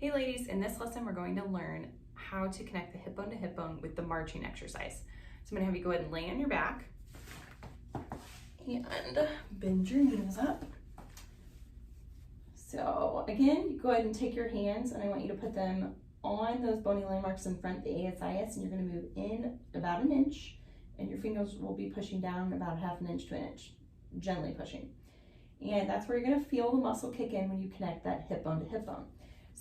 Hey ladies, in this lesson we're going to learn how to connect the hip bone to hip bone with the marching exercise. So I'm going to have you go ahead and lay on your back and bend your knees up. So again, you go ahead and take your hands and I want you to put them on those bony landmarks in front, the ASIS, and you're going to move in about an inch and your fingers will be pushing down about half an inch to an inch, gently pushing. And that's where you're going to feel the muscle kick in when you connect that hip bone to hip bone.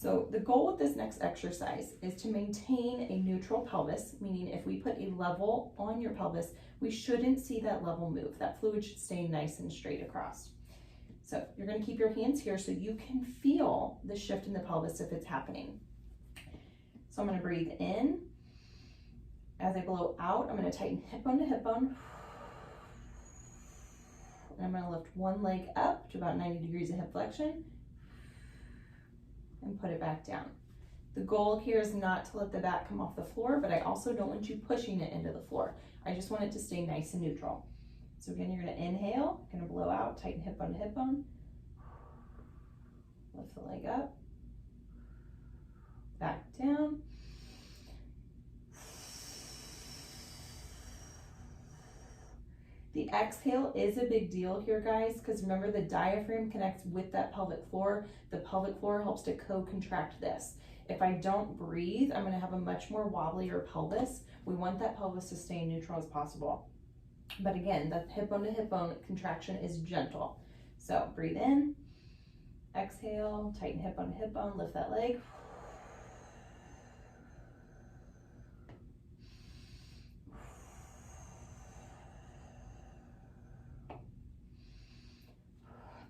So the goal with this next exercise is to maintain a neutral pelvis, meaning if we put a level on your pelvis, we shouldn't see that level move. That fluid should stay nice and straight across. So you're going to keep your hands here so you can feel the shift in the pelvis if it's happening. So I'm going to breathe in. As I blow out, I'm going to tighten hip bone to hip bone. And I'm going to lift one leg up to about 90 degrees of hip flexion and put it back down. The goal here is not to let the back come off the floor, but I also don't want you pushing it into the floor. I just want it to stay nice and neutral. So again, you're going to inhale, going to blow out, tighten hip bone to hip bone. Lift the leg up, back down. The exhale is a big deal here, guys, because remember the diaphragm connects with that pelvic floor. The pelvic floor helps to co-contract this. If I don't breathe, I'm going to have a much more wobblier pelvis. We want that pelvis to stay neutral as possible. But again, the hip bone to hip bone contraction is gentle. So breathe in, exhale, tighten hip bone to hip bone, lift that leg.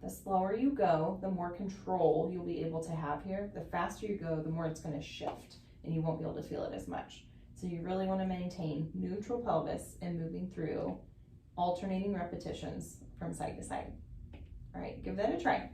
The slower you go, the more control you'll be able to have here. The faster you go, the more it's going to shift and you won't be able to feel it as much. So you really want to maintain neutral pelvis and moving through alternating repetitions from side to side. All right, give that a try.